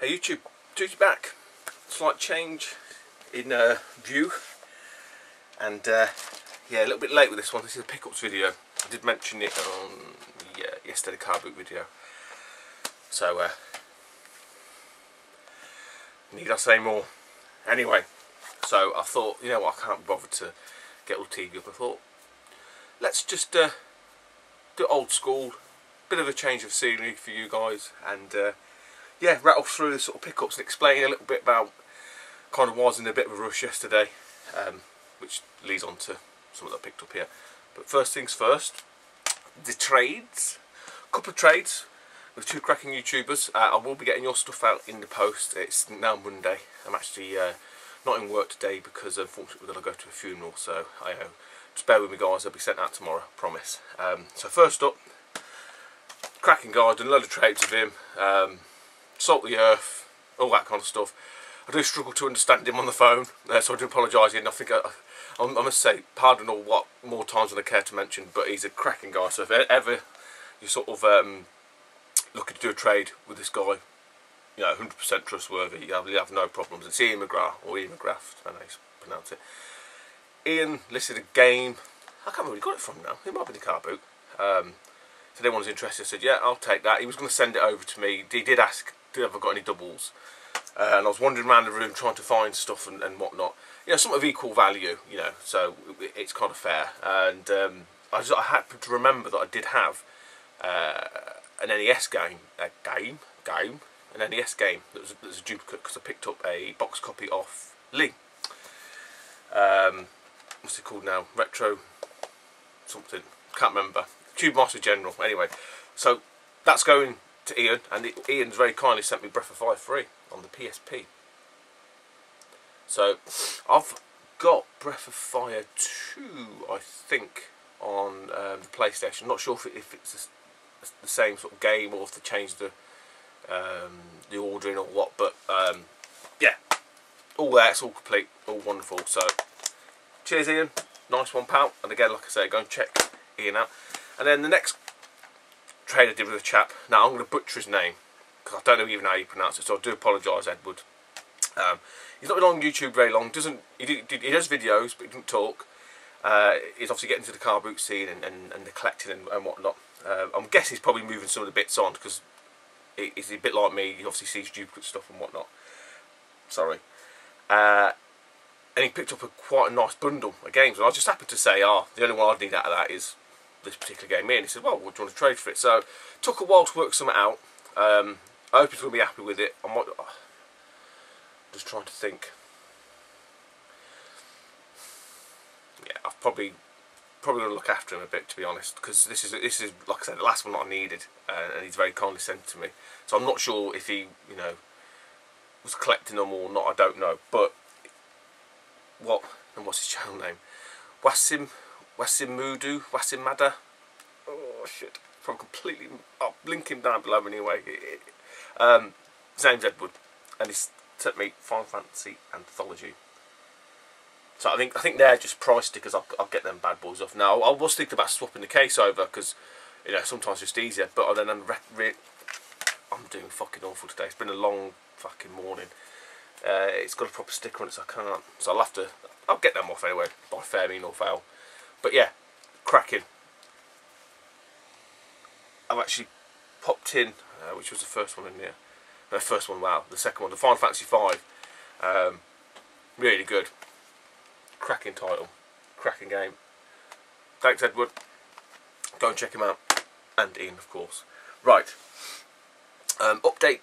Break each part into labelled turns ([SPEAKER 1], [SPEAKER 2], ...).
[SPEAKER 1] Hey YouTube, Tuesday back. Slight change in view, and yeah, a little bit late with this one. This is a pickups video. I did mention it on the yesterday car boot video, so need I say more? Anyway, so I thought, you know what, I can't be bothered to get all the TV up. I thought, let's just do old school, bit of a change of scenery for you guys, and yeah, rattle through the sort of pickups and explain a little bit about kind of was in a bit of a rush yesterday, which leads on to something that I picked up here. But first things first, the trades. A couple of trades with two cracking YouTubers. I will be getting your stuff out in the post. It's now Monday. I'm actually not in work today because unfortunately we're going to go to a funeral, so just bear with me guys, they'll be sent out tomorrow, promise. So first up, cracking guy, done a load of trades with him. Salt the earth, all that kind of stuff. I do struggle to understand him on the phone, so I do apologise. I think I must say, pardon all what more times than I care to mention, but he's a cracking guy. So if ever you're sort of looking to do a trade with this guy, you know, 100% trustworthy, you have no problems. It's Ian McGrath, or Ian McGrath, I don't know how you pronounce it. Ian listed a game, I can't remember where he got it from now, it might be the car boot. So anyone was interested, I said, yeah, I'll take that. He was going to send it over to me. He did ask, have I got any doubles? And I was wandering around the room trying to find stuff and whatnot. You know, some of equal value, you know, so it's kind of fair. And I happened to remember that I did have an NES game, an NES game that was a duplicate, because I picked up a box copy off Lee. What's it called now? Retro something, can't remember. Tube Master General, anyway. So that's going to Ian, and Ian's very kindly sent me Breath of Fire free on the PSP. So I've got Breath of Fire 2, I think, on the PlayStation. I'm not sure if it's the same sort of game or if they changed the ordering or what, but yeah, all there, it's all complete, all wonderful. So cheers Ian, nice one pal, and again, like I say, go and check Ian out. And then the next trade I did with a chap, now I'm going to butcher his name because I don't know even how you pronounce it, so I do apologise, Edward. He's not been on YouTube very long. He does videos, but he doesn't talk. He's obviously getting to the car boot scene and the collecting and whatnot. I'm guessing he's probably moving some of the bits on because he's a bit like me. He obviously sees duplicate stuff and whatnot. Sorry. And he picked up quite a nice bundle of games, and I just happened to say, the only one I'd need out of that is this particular game here. And he said, well, what do you want to trade for it? So took a while to work something out. I hope he's going to be happy with it. I'm just trying to think. Yeah, I've probably going to look after him a bit, to be honest, because this is like I said, the last one that I needed, and he's very kindly sent it to me. So I'm not sure if he, you know, was collecting them or not. I don't know. But what's his channel name? Wasimada. Oh shit! I'm completely. I'll link him down below anyway. His name's Edward, and he's sent me Final Fantasy Anthology. So I think they're just price stickers. I'll get them bad boys off. Now I was thinking about swapping the case over because, you know, sometimes it's just easier. But then I'm doing fucking awful today. It's been a long fucking morning. It's got a proper sticker on it, so I can't. So I'll get them off anyway, by fair mean or foul. But yeah, cracking. I've actually popped in, which was the first one in here. The first one, wow. The second one, the Final Fantasy V. Really good. Cracking title. Cracking game. Thanks, Edward. Go and check him out. And Ian, of course. Right. Update.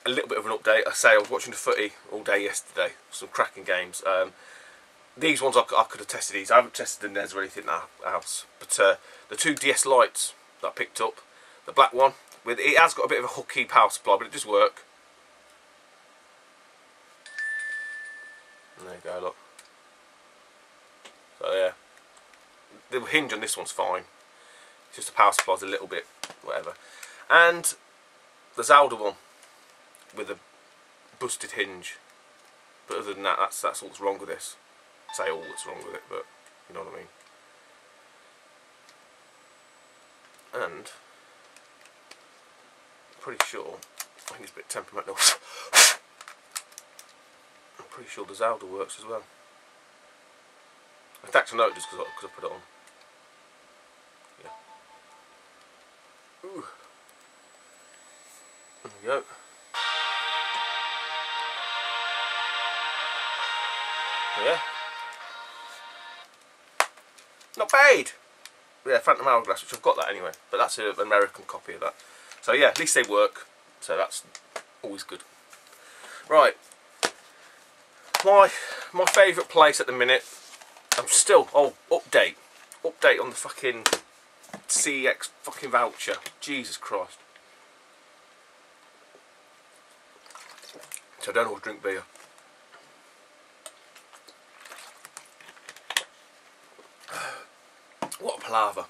[SPEAKER 1] A little bit of an update. I say I was watching the footy all day yesterday. Some cracking games. These ones I could have tested these. I haven't tested the NES or anything else. But the two DS Lites that I picked up, the black one, it has got a bit of a hooky power supply, but it does work. And there you go, look. So yeah, the hinge on this one's fine. It's just the power supply's a little bit whatever. And the Zelda one with a busted hinge. But other than that, that's all that's wrong with this. I say all that's wrong with it, but you know what I mean. And pretty sure think it's a bit temperamental. I'm pretty sure the Zelda works as well. In fact, I know it just because I put it on. Yeah. Ooh. There we go. Yeah. Not bad. Yeah, Phantom Hourglass, which I've got that anyway, but that's an American copy of that. So yeah, at least they work. So that's always good. Right. My favourite place at the minute. I'm still update on the fucking CEX fucking voucher. Jesus Christ. So I don't always drink beer. What a palaver.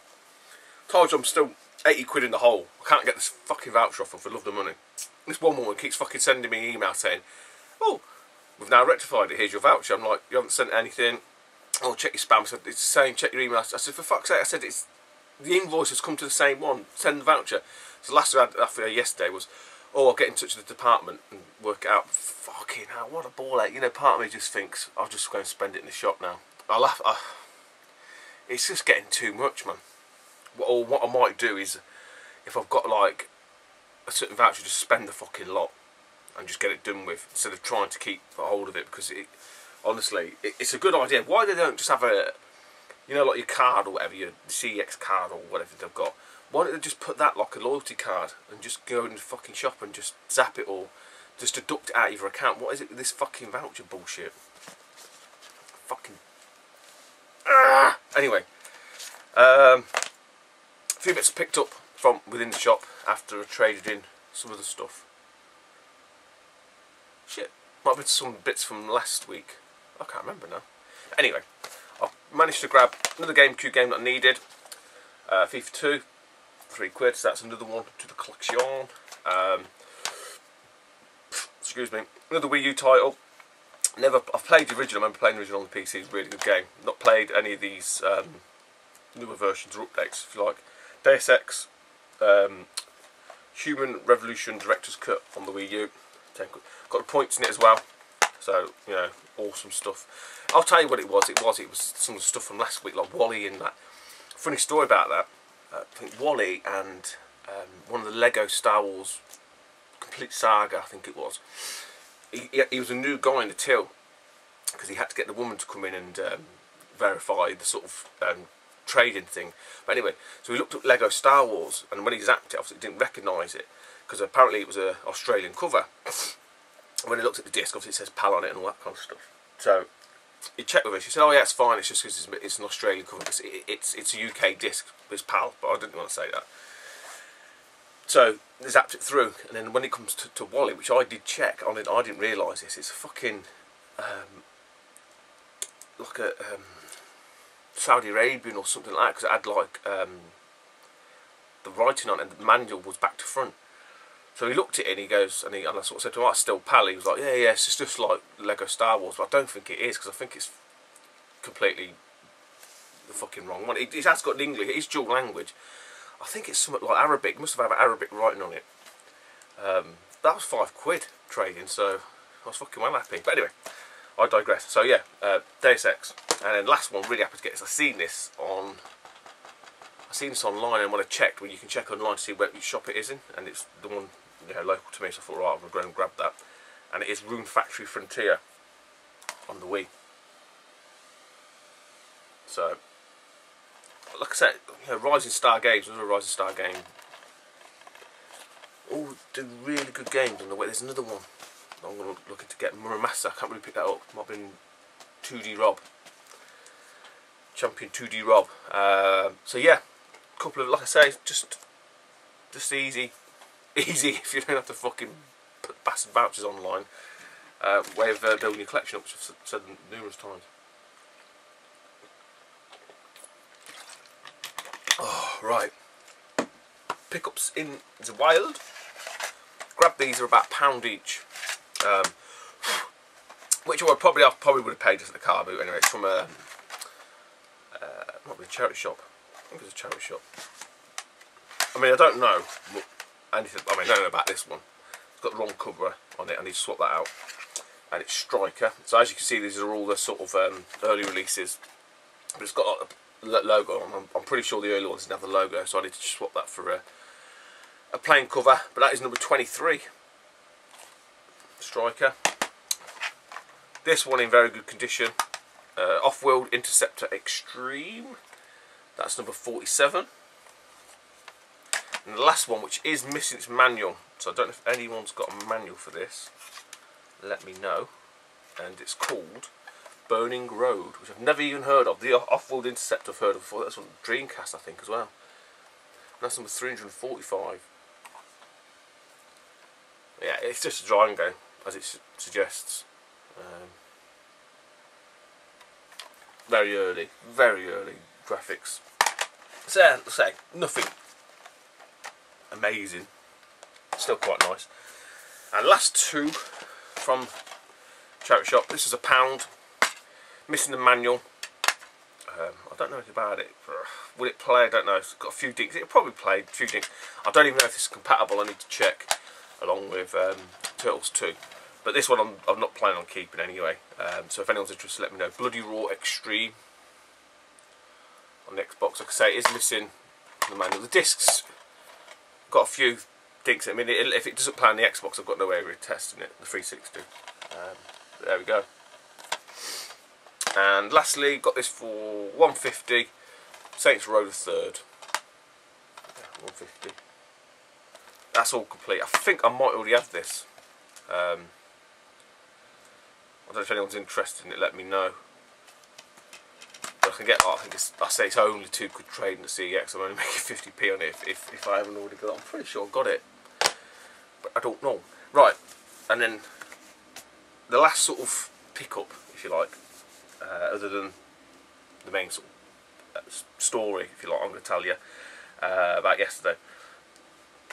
[SPEAKER 1] Told you I'm still 80 quid in the hole. I can't get this fucking voucher off them for love the money. This one woman keeps fucking sending me an email saying, oh, we've now rectified it, here's your voucher. I'm like, you haven't sent anything. Oh, check your spam. I said, it's saying check your email. I said, for fuck's sake, I said, it's the invoice has come to the same one. Send the voucher. So the last thing I had after yesterday was, oh, I'll get in touch with the department and work it out. Fucking hell, what a ball ache. You know, part of me just thinks, I'll just go and spend it in the shop now. It's just getting too much, man. What I might do is, if I've got like a certain voucher, just spend the fucking lot and just get it done with, instead of trying to keep a hold of it, because honestly, it's a good idea. Why they don't just have a, you know, like your card or whatever, your CEX card or whatever they've got, why don't they just put that like a loyalty card and just go in the fucking shop and just zap it, or just deduct it out of your account? What is it with this fucking voucher bullshit? Fucking... Anyway, a few bits picked up from within the shop after I traded in some of the stuff. Shit, might have been some bits from last week. I can't remember now. Anyway, I managed to grab another GameCube game that I needed. FIFA 2, £3, so that's another one to the collection. Excuse me, another Wii U title. I've played the original. I remember playing the original on the PC. It's a really good game. Not played any of these newer versions or updates, if you like. Deus Ex, Human Revolution Director's Cut on the Wii U. Got the points in it as well. So, you know, awesome stuff. I'll tell you what it was. It was some of the stuff from last week, like Wally and that. Funny story about that. I think Wally and one of the Lego Star Wars Complete Saga, I think it was. He was a new guy in the till, because he had to get the woman to come in and verify the sort of trading thing. But anyway, so he looked up Lego Star Wars, and when he zapped it, obviously he didn't recognise it, because apparently it was an Australian cover. When he looked at the disc, obviously it says PAL on it and all that kind of stuff. So he checked with her. She said, "Oh yeah, it's fine. It's just because it's an Australian cover. It's a UK disc. It's PAL." But I didn't want to say that. So they zapped it through, and then when it comes to Wally, which I did check on it, I didn't realise this. It's a fucking like a Saudi Arabian or something like that, because it had like the writing on it, and the manual was back to front. So he looked at it and he goes, and I sort of said to him, "Oh, it's still PAL." He was like, yeah, it's just like Lego Star Wars, but I don't think it is, because I think it's completely the fucking wrong one. It has got an English, it is dual language. I think it's something like Arabic, must have had Arabic writing on it. That was £5 trading, so I was fucking well happy. But anyway, I digress. So yeah, Deus Ex. And then last one, really happy to get this. I've seen this online, and when I checked, well, you can check online to see which shop it is in, and it's the one, you know, local to me, so I thought, right, I'm going to go and grab that. And it is Rune Factory Frontier on the Wii. So, like I said, you know, Rising Star Games, another Rising Star game. All do really good games on the way. There's another one I'm looking to get, Muramasa. I can't really pick that up. Might have been 2D Rob. Champion 2D Rob. So yeah, a couple of, like I say, just easy if you don't have to fucking put bastard vouchers online. Way of building your collection up, which I've said numerous times. Oh, right. Pickups in the wild. Grab these, are about £1 each. Which I probably would have paid just at the car boot anyway. It's from a might be a charity shop. I think it's a charity shop. I mean, I don't know anything. I mean, I don't know about this one. It's got the wrong cover on it. I need to swap that out. And it's Striker. So as you can see, these are all the sort of early releases. But it's got a logo on. I'm pretty sure the early ones didn't have the logo, so I need to swap that for a plain cover. But that is number 23. Striker. This one in very good condition. Off-World Interceptor Extreme. That's number 47. And the last one, which is missing its manual. So I don't know if anyone's got a manual for this. Let me know. And it's called Burning Road, which I've never even heard of. The Off-World Interceptor I've heard of before. That's on Dreamcast, I think, as well. And that's number 345. Yeah, it's just a driving game, as it suggests. Very early graphics. So, say nothing amazing. Still quite nice. And last two from Charity Shop. This is £1. Missing the manual. I don't know anything about it. Will it play? I don't know. It's got a few dinks. It'll probably play a few dinks. I don't even know if this is compatible. I need to check, along with Turtles 2. But this one I'm not planning on keeping anyway. So if anyone's interested, let me know. Bloody Roar Extreme on the Xbox. Like I say, it is missing the manual. The discs got a few dinks. I mean, if it doesn't play on the Xbox, I've got no way of testing it. The 360. There we go. And lastly, got this for £150. Saints Row the Third. Yeah, £150. That's all complete. I think I might already have this. I don't know if anyone's interested in it. Let me know. But I can get. I think I say it's only £2 trade in the CEX. I'm only making 50p on it if I haven't already got it. I'm pretty sure I got it, but I don't know. Right, and then the last sort of pickup, if you like, other than the main sort of story, if you like, I'm going to tell you about yesterday.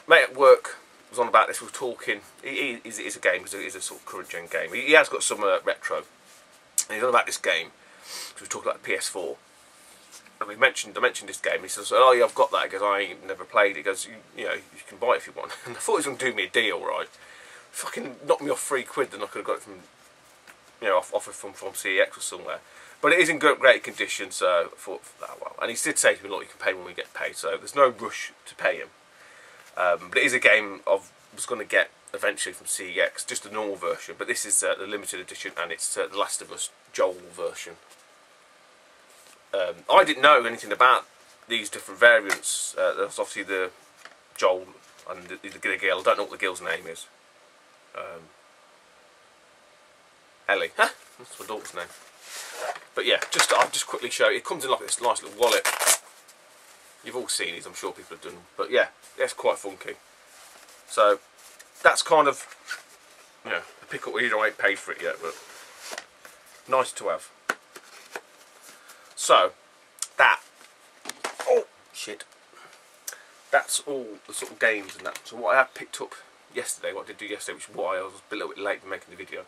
[SPEAKER 1] Mate at work was on about this. We were talking. It is a game because it is a sort of current gen game. He has got some retro, and he's on about this game. So we were talking about the PS4, and I mentioned this game. He says, "Oh yeah, I've got that." He goes, "I ain't never played it." He goes, you know, you can buy it if you want." And I thought he was going to do me a deal, right? Fucking knocked me off £3, then I could have got it from, you know, offered from CEX or somewhere. But it is in great condition, so I thought, oh, well. And he did say to me, "Look, you can pay when we get paid." So there's no rush to pay him. But it is a game I was going to get eventually from CEX, just the normal version. But this is the limited edition, and it's The Last of Us Joel version. I didn't know anything about these different variants. There's obviously the Joel and the girl. I don't know what the girl's name is. Ellie. Huh? That's my daughter's name. But yeah, I'll just quickly show you. It comes in like this nice little wallet. You've all seen these, I'm sure people have done them. But yeah, it's quite funky. So that's kind of, you know, the pickup. You don't ain't paid for it yet, but nice to have. So that, oh shit, that's all the sort of games and that. So what I have picked up yesterday, what I did do yesterday, which is why I was a little bit late for making the video.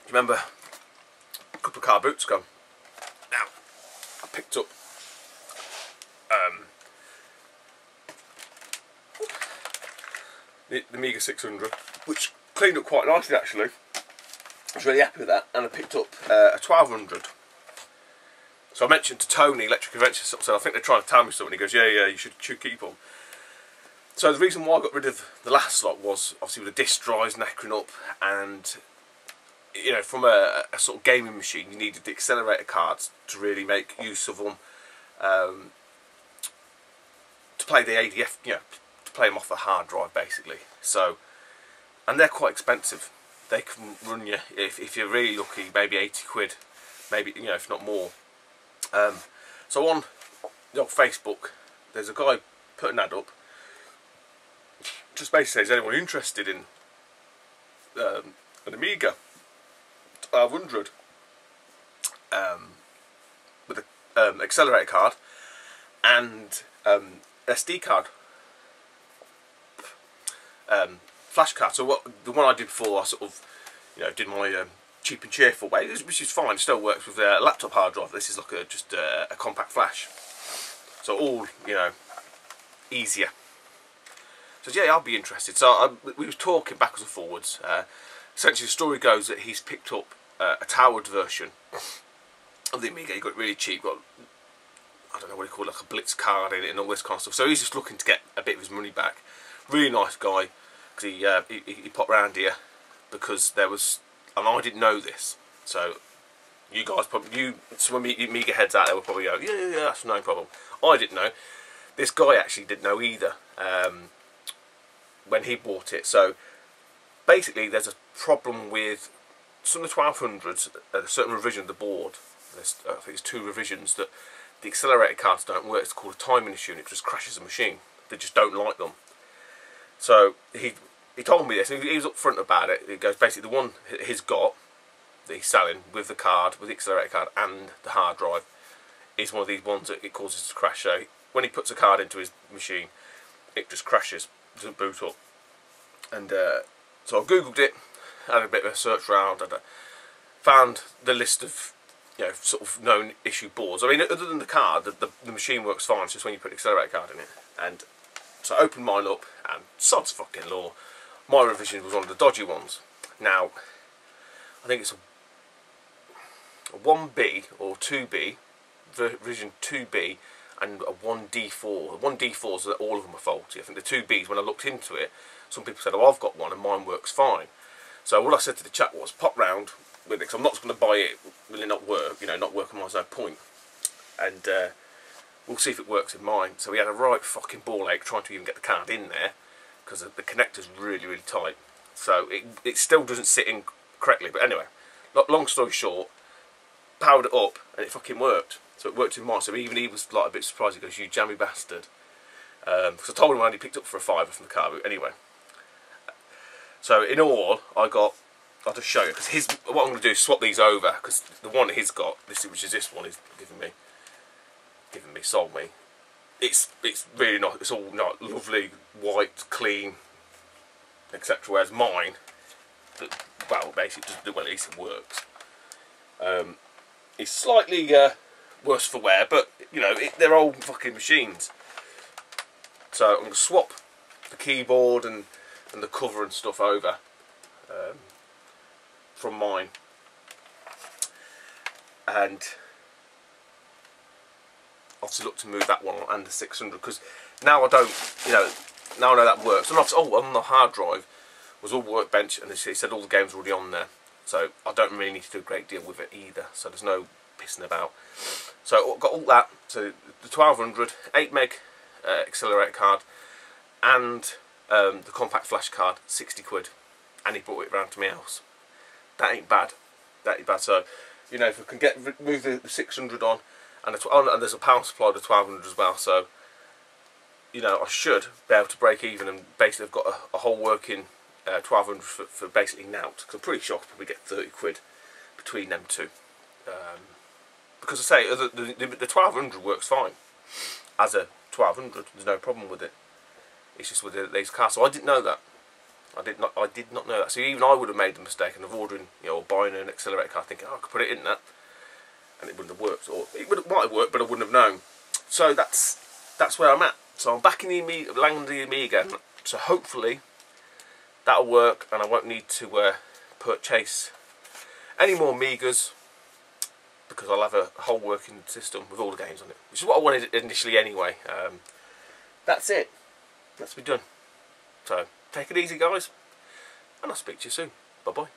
[SPEAKER 1] Remember a couple of car boots ago. Now I picked up the Amiga 600, which cleaned up quite nicely actually. I was really happy with that, and I picked up a 1200. So I mentioned to Tony, Electric Adventure, so I think they're trying to tell me something. He goes, yeah, you should keep them. So the reason why I got rid of the last lot was obviously with the disk drives knackering up, and you know, from a sort of gaming machine, you needed the accelerator cards to really make use of them, to play the ADF, you know, to play them off the hard drive basically. So, and they're quite expensive. They can run you, if you're really lucky, maybe 80 quid, maybe, you know, if not more. So on the old Facebook, there's a guy put an ad up, just basically says, anyone interested in an Amiga 1200 with an accelerator card and SD card, flash card. So the one I did before, I sort of, you know, did my cheap and cheerful way, which is fine. It still works with a laptop hard drive. This is like just a compact flash. So all, you know, easier. So yeah, I'll be interested. So we was talking backwards and forwards. Essentially the story goes that he's picked up a towered version of the Amiga. He got it really cheap, got, I don't know what you call it, like a Blitz card in it and all this kind of stuff. So he's just looking to get a bit of his money back. Really nice guy, because he popped round here because there was, and I didn't know this, so you guys probably, some of Amiga heads out there will probably go, yeah, that's no problem. I didn't know. This guy actually didn't know either when he bought it. So basically there's a problem with some of the 1200s, a certain revision of the board. There's, I think it's 2 revisions that the accelerator cards don't work. It's called a timing issue, and it just crashes the machine. They just don't like them. So he told me this, and he was upfront about it. It goes, basically the one he's got, that he's selling with the card, with the accelerator card and the hard drive, is one of these ones that it causes to crash. So when he puts a card into his machine, it just crashes, doesn't boot up. And so I googled it, had a bit of a search around, and found the list of, you know, sort of known issue boards. I mean, other than the card, the machine works fine. It's just when you put the accelerator card in it. And so I opened mine up, and sod's fucking law, my revision was one of the dodgy ones. Now, I think it's a 1B or 2B, version 2B, and a 1D4. The 1D4s, all of them are faulty. I think the 2Bs, when I looked into it, some people said, oh, I've got one and mine works fine. So what I said to the chap was, pop round with it, because I'm not just going to buy it, will it not work? You know, not working on my own point. And we'll see if it works in mine. So we had a right fucking ball ache trying to even get the card in there, because the connector's really, really tight. So it still doesn't sit in correctly. But anyway, long story short, powered it up and it fucking worked. So it worked in mine. So even he was like a bit surprised. He goes, you jammy bastard. Because I told him I only picked up for a £5 from the car. But anyway. So in all, I'll just show you. Because what I'm going to do is swap these over. Because the one he's got, which is this one, he's sold me. It's really not. It's all not lovely, white, clean, etc. Whereas mine, well, basically, well, at least it works. It's slightly worse for wear, but you know, they're old fucking machines. So I'm going to swap the keyboard and the cover and stuff over from mine, and obviously look to move that one and the 600, because now I don't, you know, now I know that works. And obviously, on the hard drive was all Workbench, and he said all the games were already on there, so I don't really need to do a great deal with it either. So there's no pissing about. So I've got all that. So the 1200, 8 meg accelerator card, and the compact flash card, 60 quid, and he brought it round to my house. That ain't bad. That ain't bad. So, you know, if I can move the 600 on, and there's a power supply of the 1200 as well, so you know, I should be able to break even, and basically I've got a whole working 1200 for basically nout, because I'm pretty sure I could probably get 30 quid between them two. Because I say, the 1200 works fine as a 1200, there's no problem with it. It's just with these cars. So I didn't know that. I did not know that. So even I would have made the mistake of ordering, you know, or buying an accelerator card, thinking, oh, I could put it in that, and it wouldn't have worked, or it might have worked, but I wouldn't have known. So that's where I'm at. So I'm back in the Amiga, landing the Amiga. So hopefully that'll work, and I won't need to purchase any more Amigas, because I'll have a whole working system with all the games on it, which is what I wanted initially anyway. That's it. Let's be done. So take it easy, guys, and I'll speak to you soon. Bye bye.